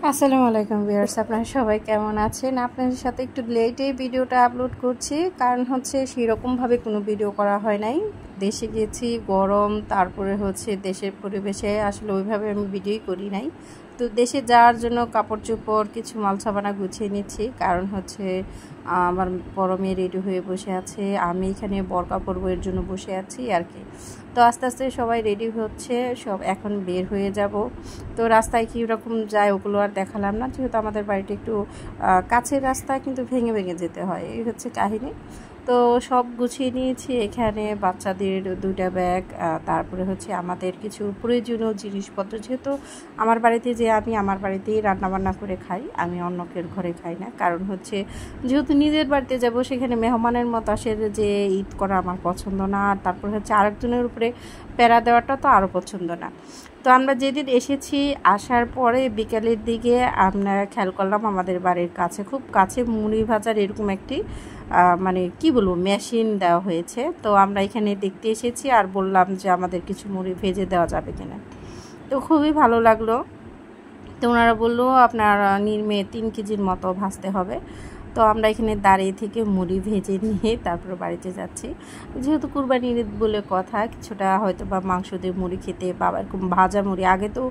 আসসালামু আলাইকুম ভিউয়ার্স, আপনারা সবাই কেমন আছেন? আপনাদের সাথে একটু লেটে ভিডিওটা আপলোড করছি, কারণ হচ্ছে সেরকমভাবে কোনো ভিডিও করা হয় নাই। দেশে গেছি, গরম, তারপরে হচ্ছে দেশের পরিবেশে আসলে ওইভাবে আমি ভিডিওই করি নাই। তো দেশে যাওয়ার জন্য কাপড় চোপড় কিছু মালসাবানা গুছিয়ে নিচ্ছি, কারণ হচ্ছে আমার বড় মেয়ে রেডি হয়ে বসে আছে, আমি এখানে বরকা পরবো এর জন্য বসে আছি আর কি। তো আস্তে আস্তে সবাই রেডি হচ্ছে, সব এখন বের হয়ে যাব। তো রাস্তায় কী রকম যায় ওগুলো আর দেখালাম না, যেহেতু আমাদের বাড়িটা একটু কাছের রাস্তা, কিন্তু ভেঙে ভেঙে যেতে হয়, এই হচ্ছে কাহিনী। তো সব গুছিয়ে নিয়েছি, এখানে বাচ্চাদের 2টা ব্যাগ, তারপরে হচ্ছে আমাদের কিছু প্রয়োজনীয় জিনিসপত্র, যেহেতু আমার বাড়িতে যে আমি আমার বাড়িতেই রান্নাবান্না করে খাই, আমি অন্যকের ঘরে খাই না। কারণ হচ্ছে যেহেতু নিজের বাড়িতে যাব, সেখানে মেহমানের মতো আসে যে ঈদ করা আমার পছন্দ না, আর তারপর হচ্ছে আরেকজনের উপরে প্যারা দেওয়াটা তো আরও পছন্দ না। তো আমরা যেদিন এসেছি, আসার পরে বিকালের দিকে আমরা খেয়াল করলাম আমাদের বাড়ির কাছে, খুব কাছে, মুড়ি ভাজার এরকম একটি মানে কি বলবো মেশিন দেওয়া হয়েছে। তো আমরা এখানে দেখতে এসেছি আর বললাম যে আমাদের কিছু মুড়ি ভেজে দেওয়া যাবে কিনা। তো খুবই ভালো লাগলো। তো ওনারা বললো আপনার নির্মে 3 কেজির মতো ভাজতে হবে। তো আমরা এখানে দাঁড়িয়ে থেকে মুড়ি ভেজে নিয়ে তারপর বাড়িতে যাচ্ছি। যেহেতু কুরবানির ঈদ বলে কথা, কিছুটা হয়তো বা মাংস দিয়ে মুড়ি খেতে বা এরকম ভাজা মুড়ি, আগে তো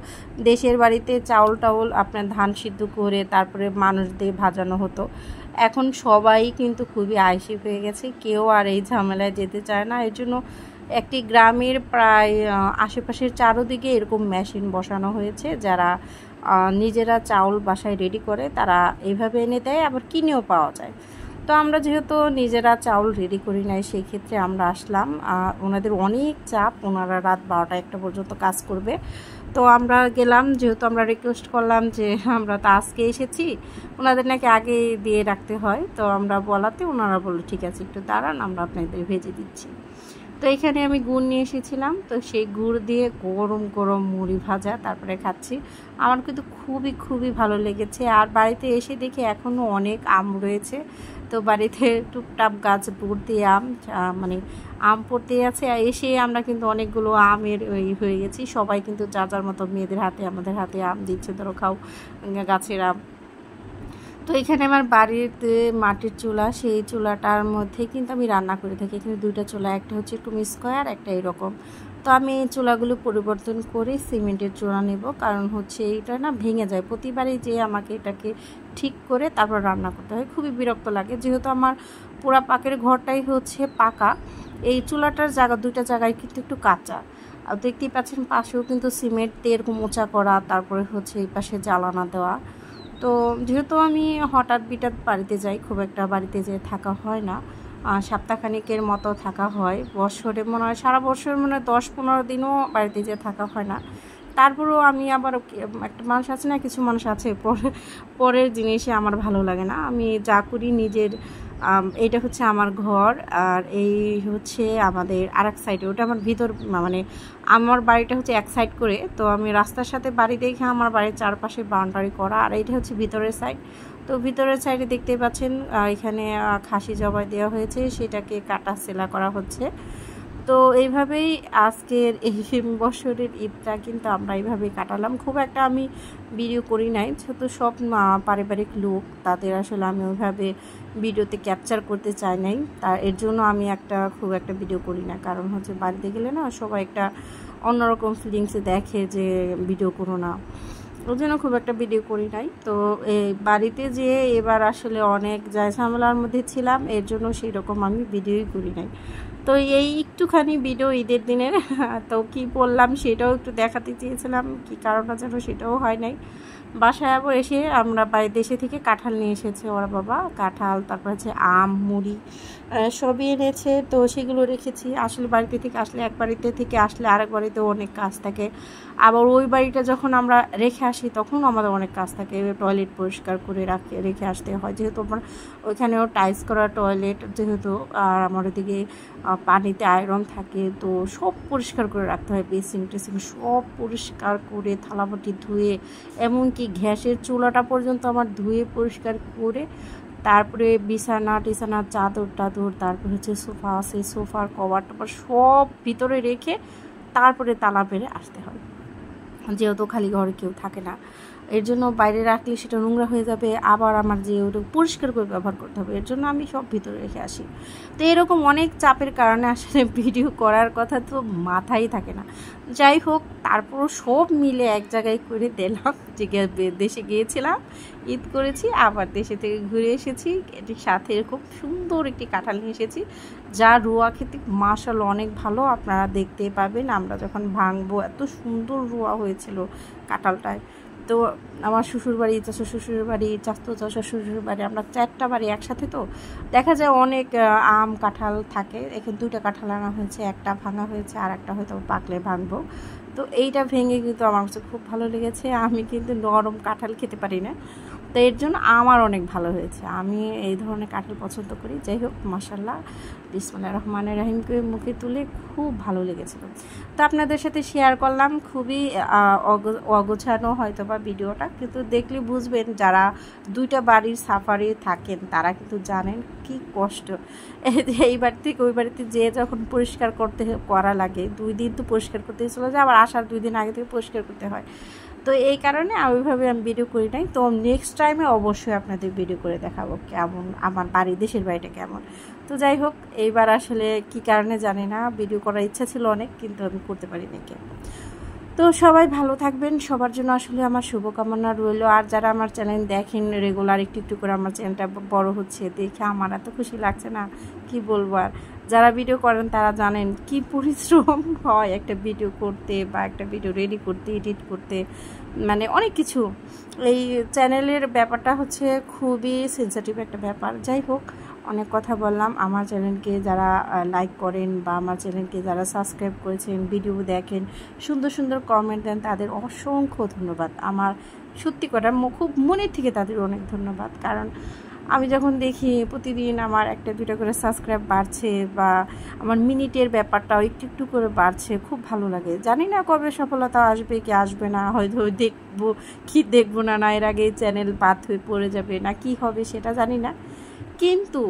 দেশের বাড়িতে চাউল টাউল আপনার ধান সিদ্ধ করে তারপরে মানুষ দিয়ে ভাজানো হতো। এখন সবাই কিন্তু খুবই আলসি হয়ে গেছে, কেউ আর এই ঝামেলায় যেতে চায় না। এর জন্য একটি গ্রামের প্রায় আশেপাশের চারোদিকে এরকম মেশিন বসানো হয়েছে, যারা নিজেরা চাউল বাসায় রেডি করে, তারা এইভাবে এনে দেয়, আবার কিনেও পাওয়া যায়। তো আমরা যেহেতু নিজেরা চাউল রেডি করি নাই, সেই ক্ষেত্রে আমরা আসলাম। ওনাদের অনেক চাপ, ওনারা রাত 12টা-1টা পর্যন্ত কাজ করবে। তো আমরা গেলাম, যেহেতু আমরা রিকোয়েস্ট করলাম যে আমরা তো আজকে এসেছি, ওনাদের নাকি আগে দিয়ে রাখতে হয়। তো আমরা বলাতে ওনারা বললো ঠিক আছে, একটু দাঁড়ান, আমরা আপনাদের ভেজে দিচ্ছি। তো এখানে আমি গুড় নিয়ে এসেছিলাম, তো সেই গুড় দিয়ে গরম গরম মুড়ি ভাজা তারপরে খাচ্ছি। আমার কিন্তু খুবই খুবই ভালো লেগেছে। আর বাড়িতে এসে দেখি এখনও অনেক আম রয়েছে। তো বাড়িতে টুকটাক গাছ ভর্তি আম, মানে আম পড়তে আছে। আর এসে আমরা কিন্তু অনেকগুলো আমের হয়ে গেছি, সবাই কিন্তু যার যার মতো মেয়েদের হাতে আমাদের হাতে আম দিচ্ছে, ধরো খাও গাছের আম। তো এখানে আমার বাড়িতে মাটির চুলা, সেই চুলাটার মধ্যে কিন্তু আমি রান্না করে থাকি। এখানে 2টা চুলা, একটা হচ্ছে এরকম স্কোয়ার, একটা এরকম। তো আমি এই চুলাগুলো পরিবর্তন করে সিমেন্টের চুলা নেব, কারণ হচ্ছে এইটা না ভেঙে যায়, প্রতিবারই যে আমাকে এটাকে ঠিক করে তারপর রান্না করতে হয়, খুবই বিরক্ত লাগে। যেহেতু আমার পুরা পাকের ঘরটাই হচ্ছে পাকা, এই চুলাটার জায়গা 2টা জায়গায় কিন্তু একটু কাঁচা। আর দেখতেই পাচ্ছেন পাশেও কিন্তু সিমেন্ট দিয়ে এরকম মোচা করা, তারপরে হচ্ছে এই পাশে জ্বালানা দেওয়া। তো যেহেতু আমি হঠাৎ বিটাৎ বাড়িতে যাই, খুব একটা বাড়িতে যেয়ে থাকা হয় না, সপ্তাহখানেকের মতো থাকা হয়, বছরে মনে হয় সারা বছর মনে হয় 10-15 দিনও বাড়িতে যেয়ে থাকা হয় না। তারপরেও আমি আবার একটা মানুষ আছে না, কিছু মানুষ আছে পরের জিনিসে আমার ভালো লাগে না। আমি যা করি নিজের, এইটা হচ্ছে আমার ঘর, আর এই হচ্ছে আমাদের আরেক সাইডে, ওটা আমার ভিতর, মানে আমার বাড়িটা হচ্ছে এক সাইড করে। তো আমি রাস্তার সাথে বাড়ি দেখে আমার বাড়ির চারপাশে বাউন্ডারি করা, আর এইটা হচ্ছে ভিতরের সাইড। তো ভিতরের সাইডে দেখতে পাচ্ছেন এখানে খাসি জবাই দেওয়া হয়েছে, সেটাকে কাটা সেলা করা হচ্ছে। তো এইভাবেই আজকের এই বছরের ঈদটা কিন্তু আমরা এইভাবেই কাটালাম। খুব একটা আমি ভিডিও করি নাই, যেহেতু সব পারিবারিক লোক, তাদের আসলে আমি ওইভাবে ভিডিওতে ক্যাপচার করতে চাই নাই, এর জন্য আমি খুব একটা ভিডিও করি না। কারণ হচ্ছে বাড়িতে গেলে না সবাই একটা অন্যরকম ফিলিংসে দেখে যে ভিডিও করো না, ওই জন্য খুব একটা ভিডিও করি নাই। তো এই বাড়িতে যেয়ে এবার আসলে অনেক ঝামেলার মধ্যে ছিলাম, এর জন্য সেই রকম আমি ভিডিওই করি নাই। তো এই একটুখানি ভিডিও ঈদের দিনের, তো কি বললাম সেটাও একটু দেখাতে চেয়েছিলাম, কি কারণটা যেন সেটাও হয় নাই। বাসায় আবার এসে আমরা দেশে থেকে কাঁঠাল নিয়ে এসেছে ওরা বাবা, কাঁঠাল, তারপর হচ্ছে আম, মুড়ি সবই এনেছে। তো সেগুলো রেখেছি। আসলে বাড়িতে থেকে আসলে, এক বাড়িতে থেকে আসলে আরেক বাড়িতেও অনেক কাজ থাকে, আবার ওই বাড়িটা যখন আমরা রেখে আসি তখন আমাদের অনেক কাজ থাকে, টয়লেট পরিষ্কার করে রেখে আসতে হয়, যেহেতু আমার ওইখানেও টাইলস করা টয়লেট যেহেতু, আর আমার ওদিকে পানিতে আয়রন থাকে, তো সব পরিষ্কার করে রাখতে হয়, বেসিন টেসিন সব পরিষ্কার করে থালাবাটি ধুয়ে, এমনকি গ্যাসের চুলাটা পর্যন্ত আমার ধুয়ে পরিষ্কার করে, তারপরে বিছানা টিছানা চাদর টাদর, তারপর হচ্ছে সোফা আছে, সোফার কভার টভার সব ভিতরে রেখে তারপরে তালা পেরে আসতে হয়, যেহেতু খালি ঘরে কেউ থাকে না। এর জন্য বাইরে রাখলে সেটা নোংরা হয়ে যাবে, আবার আমার যে ওটা পরিষ্কার করে ব্যবহার করতে হবে, এর জন্য আমি সব ভিতরে রেখে আসি। তো এরকম অনেক চাপের কারণে আসলে ভিডিও করার কথা তো মাথায় থাকে না। যাই হোক, তারপরও সব মিলে এক জায়গায় করে দিলাম যে দেশে গিয়েছিলাম, ঈদ করেছি, আবার দেশে থেকে ঘুরে এসেছি, এটির সাথে এরকম সুন্দর একটি কাঁঠাল নিয়ে এসেছি, যা রোয়া খেতে মাশাআল্লাহ অনেক ভালো, আপনারা দেখতে পাবেন। আমরা যখন ভাঙবো এত সুন্দর রোয়া হয়েছিল কাঁঠালটায়। তো আমার শ্বশুরবাড়ি, চাচা শ্বশুরবাড়ি, চাচতো চাচা শ্বশুরবাড়ি, আমরা 4টা বাড়ি একসাথে, তো দেখা যায় অনেক আম কাঁঠাল থাকে। এখানে 2টা কাঁঠাল আনা হয়েছে, একটা ভাঙা হয়েছে, আর একটা হয়তো পাকলে ভাঙবো। তো এইটা ভেঙে কিন্তু আমার কাছে খুব ভালো লেগেছে। আমি কিন্তু নরম কাঁঠাল খেতে পারি না, তো এর জন্য আমার অনেক ভালো হয়েছে। আমি এই ধরনের কাঁঠাল পছন্দ করি। যাই হোক, মাশাআল্লাহ, বিসমিল্লাহির রহমানির রহিমকে মুখে তুলে খুব ভালো লেগেছিল। তো আপনাদের সাথে শেয়ার করলাম, খুবই অগোছানো হয়তো বা ভিডিওটা, কিন্তু দেখলে বুঝবেন যারা 2টা বাড়ির সাফারে থাকেন তারা কিন্তু জানেন কি কষ্ট। এই বাড়ি থেকে ওই বাড়িতে যেয়ে যখন পরিষ্কার করা লাগে, 2 দিন তো পরিষ্কার করতে চলে যায়, আবার আসার 2 দিন আগে থেকে পরিষ্কার করতে হয়। তো এই কারণে ওইভাবে আমি ভিডিও করি নাই। তো নেক্সট টাইমে অবশ্যই আপনাদের ভিডিও করে দেখাবো কেমন আমার বাড়ি, দেশের বাড়িটা কেমন। তো যাই হোক, এইবার আসলে কি কারণে জানি না, ভিডিও করার ইচ্ছা ছিল অনেক, কিন্তু আমি করতে পারিনি। তো সবাই ভালো থাকবেন, সবার জন্য আসলে আমার শুভকামনা রইল। আর যারা আমার চ্যানেল দেখেন রেগুলার, একটু একটু করে আমার চ্যানেলটা বড় হচ্ছে, দেখে আমার এত খুশি লাগছে না, কি বলবো। আর যারা ভিডিও করেন তারা জানেন কি পরিশ্রম হয় একটা ভিডিও করতে, বা একটা ভিডিও রেডি করতে, এডিট করতে, মানে অনেক কিছু। এই চ্যানেলের ব্যাপারটা হচ্ছে খুবই সেন্সিটিভ একটা ব্যাপার। যাই হোক, অনেক কথা বললাম। আমার চ্যানেলকে যারা লাইক করেন, বা আমার চ্যানেলকে যারা সাবস্ক্রাইব করেছেন, ভিডিও দেখেন, সুন্দর সুন্দর কমেন্ট দেন, তাদের অসংখ্য ধন্যবাদ। আমার সত্যি কথা খুব মনের থেকে তাদের অনেক ধন্যবাদ। কারণ আমি যখন দেখি প্রতিদিন আমার 1-2টা করে সাবস্ক্রাইব বাড়ছে, বা আমার মিনিটের ব্যাপারটাও একটু একটু করে বাড়ছে, খুব ভালো লাগে। জানি না কবে সফলতা আসবে কি আসবে না, হয়তো দেখবো কি দেখবো না, এর আগে চ্যানেল বাদ হয়ে পড়ে যাবে না, কি হবে সেটা জানি না, কিন্তু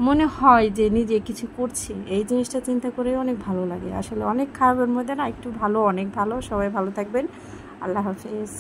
মনে হয় যে নিজে কিছু করছি, এই জিনিসটা চিন্তা করে অনেক ভালো লাগে। আসলে অনেক খারাপের মধ্যে না একটু ভালো, অনেক ভালো। সবাই ভালো থাকবেন, আল্লাহ হাফেজ।